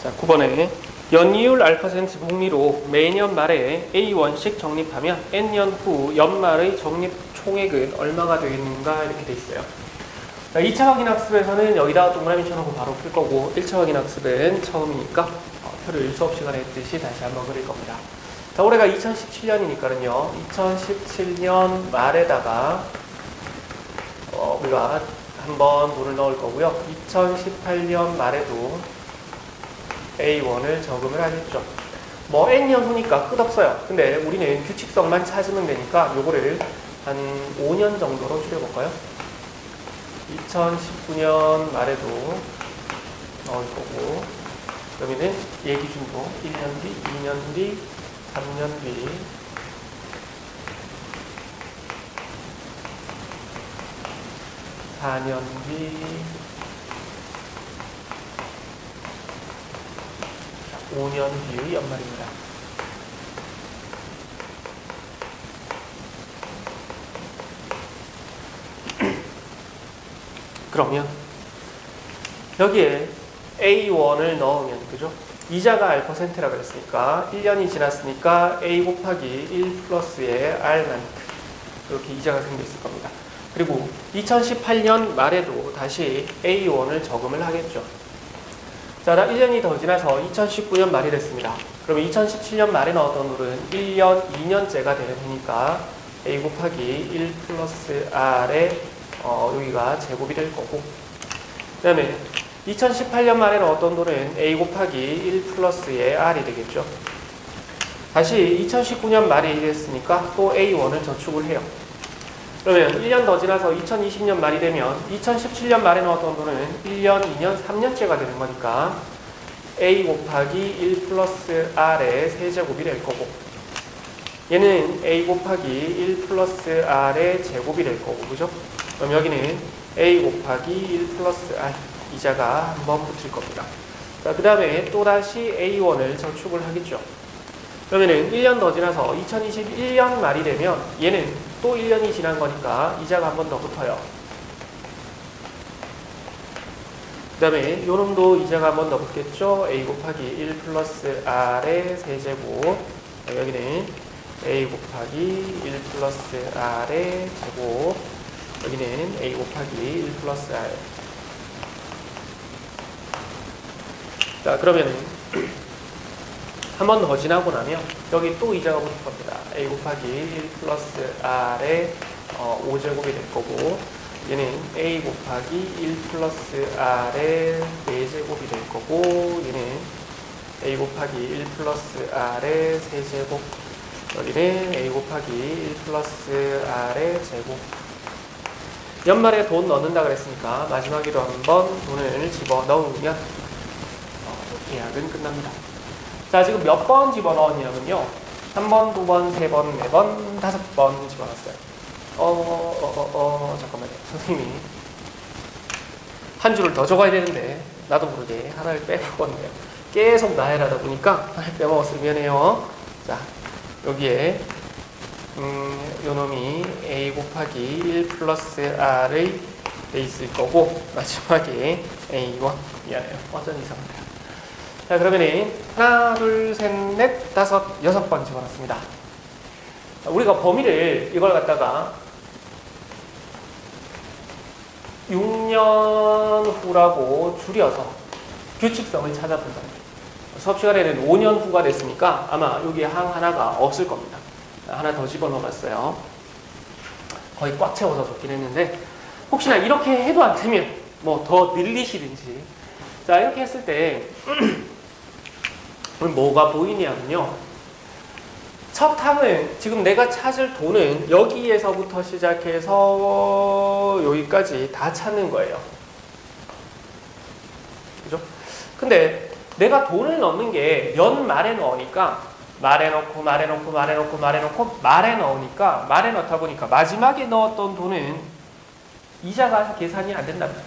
자, 9번에 연이율 알파센트 복리로 매년 말에 A1씩 적립하면 N년 후 연말의 적립 총액은 얼마가 되겠는가 이렇게 돼 있어요. 자, 2차 확인학습에서는 여기다 동그라미 쳐놓고 바로 풀 거고 1차 확인학습은 처음이니까 표를 수업 시간에 했듯이 다시 한번 그릴 겁니다. 자, 올해가 2017년이니까는요 2017년 말에다가 우리가 한번 돈을 넣을 거고요 2018년 말에도 A1을 저금을 하겠죠. 뭐 N년 후니까 끝없어요. 근데 우리는 규칙성만 찾으면 되니까 요거를 한 5년 정도로 줄여볼까요? 2019년 말에도 넣을 거고 그러면은 얘 기준으로 1년 뒤, 2년 뒤, 3년 뒤 4년 뒤 5년 뒤의 연말입니다. 그러면 여기에 A1을 넣으면 그죠? 이자가 R%라 그랬으니까 1년이 지났으니까 A 곱하기 1 플러스의 R만큼 이렇게 이자가 생겨 있을 겁니다. 그리고 2018년 말에도 다시 A1을 저금을 하겠죠. 자, 1년이 더 지나서 2019년 말이 됐습니다. 그럼 2017년 말에 넣었던 룰은 1년, 2년째가 되는 해니까 A 곱하기 1 플러스 R에 여기가 제곱이 될 거고 그 다음에 2018년 말에 넣었던 돈은 A 곱하기 1 플러스의 R이 되겠죠. 다시 2019년 말이 됐으니까 또 A1을 저축을 해요. 그러면 1년 더 지나서 2020년 말이 되면 2017년 말에 넣었던 돈은 1년, 2년, 3년째가 되는 거니까 A 곱하기 1 플러스 R의 세제곱이 될 거고 얘는 A 곱하기 1 플러스 R의 제곱이 될 거고 그죠? 그럼 여기는 A 곱하기 1 플러스 R 이자가 한번 붙을 겁니다. 자, 그 다음에 또다시 A1을 저축을 하겠죠. 그러면은 1년 더 지나서 2021년 말이 되면 얘는 또 1년이 지난 거니까 이자가 한 번 더 붙어요. 그 다음에 요 놈도 이자가 한 번 더 붙겠죠. A 곱하기 1 플러스 R의 세제곱 여기는 A 곱하기 1 플러스 R의 제곱 여기는 A 곱하기 1 플러스 R. 자, 그러면 한 번 더 지나고 나면 여기 또 이자가 붙을 겁니다. A 곱하기 1 플러스 R의 5제곱이 될 거고 얘는 A 곱하기 1 플러스 R의 4제곱이 될 거고 얘는 A 곱하기 1 플러스 R의 세제곱 여기는 A 곱하기 1 플러스 R의 제곱 연말에 돈 넣는다 그랬으니까 마지막으로 한번 돈을 집어넣으면 계약은 끝납니다. 자, 지금 몇 번 집어넣었냐면요 3번, 2번, 3번, 4번, 5번 집어넣었어요. 잠깐만요. 선생님이 한 줄을 더 적어야 되는데 나도 모르게 하나를 빼먹었네요. 계속 나열하다 보니까 하나를 빼먹었으면 미안해요. 자, 여기에 요 놈이 A 곱하기 1 플러스 R의 돼 있을 거고 마지막에 A1 미안해요. 어쩐 이상합니다. 자, 그러면은 하나, 둘, 셋, 넷, 다섯, 6번 집어넣습니다. 우리가 범위를 이걸 갖다가 6년 후라고 줄여서 규칙성을 찾아본 겁니다. 수업 시간에는 5년 후가 됐으니까 아마 여기에 항 하나가 없을 겁니다. 하나 더 집어넣어 봤어요. 거의 꽉 채워서 적긴 했는데 혹시나 이렇게 해도 안 되면 뭐 더 늘리시든지 자, 이렇게 했을 때 뭐가 보이냐면요 첫 항은 지금 내가 찾을 돈은 여기에서부터 시작해서 여기까지 다 찾는 거예요. 그죠? 근데 내가 돈을 넣는 게 연말에 넣으니까 말에 넣고 말에 넣고 말에 넣고 말에 넣고 말에 넣으니까 말에 넣다 보니까 마지막에 넣었던 돈은 이자가 계산이 안 된답니다.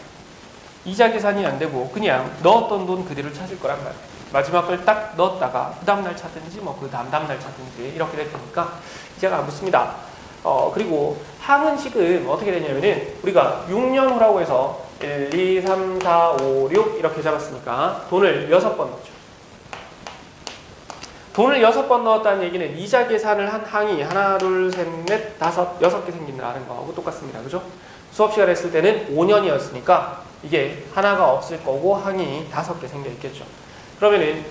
이자 계산이 안 되고 그냥 넣었던 돈 그대로 찾을 거란 말이에요. 마지막 걸 딱 넣었다가 그 다음날 찾든지 뭐 그 다음날 찾든지 이렇게 될 테니까 이자가 안 붙습니다. 그리고 항은 지금 어떻게 되냐면은 우리가 6년 후라고 해서 1, 2, 3, 4, 5, 6 이렇게 잡았으니까 돈을 6번 넣죠. 돈을 6번 넣었다는 얘기는 이자 계산을 한 항이 하나, 둘, 셋, 넷, 다섯, 6개 생긴다는 거하고 똑같습니다. 그죠? 수업 시간에 했을 때는 5년이었으니까 이게 하나가 없을 거고 항이 5개 생겨 있겠죠. 그러면은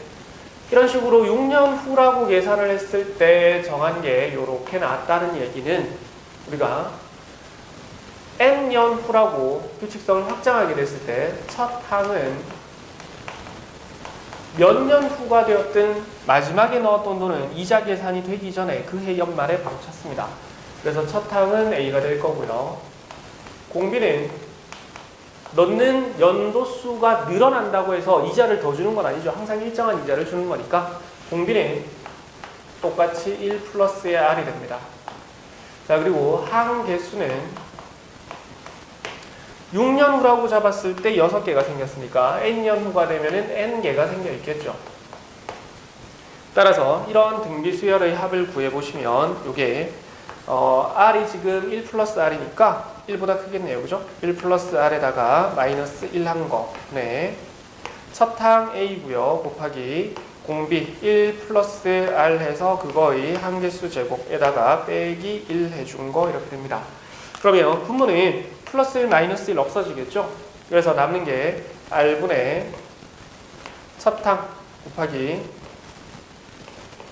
이런 식으로 6년 후라고 계산을 했을 때 정한 게 이렇게 나왔다는 얘기는 우리가 n년 후라고 규칙성을 확장하게 됐을 때 첫 항은 몇 년 후가 되었든 마지막에 넣었던 돈은 이자 계산이 되기 전에 그 해 연말에 바로 찼습니다. 그래서 첫 항은 A가 될 거고요. 공비는 넣는 연도수가 늘어난다고 해서 이자를 더 주는 건 아니죠. 항상 일정한 이자를 주는 거니까 공비는 똑같이 1 플러스의 R이 됩니다. 자, 그리고 항 개수는 6년 후라고 잡았을 때 6개가 생겼으니까 n년 후가 되면은 n개가 생겨 있겠죠. 따라서 이런 등비 수열의 합을 구해보시면 이게 r이 지금 1 플러스 r이니까 1보다 크겠네요. 그죠? 1 플러스 r에다가 마이너스 1 한 거. 네. 첫 항 a고요. 곱하기 공비 1 플러스 r 해서 그거의 항개수 제곱에다가 빼기 1 해준 거 이렇게 됩니다. 그러면 분모는 플러스 1, 마이너스 1 없어지겠죠? 그래서 남는 게 r분의 첫 항 곱하기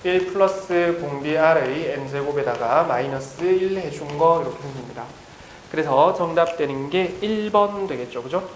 1 플러스 공비 r의 n제곱에다가 마이너스 1 해준 거 이렇게 생깁니다. 그래서 정답 되는 게 1번 되겠죠. 그죠?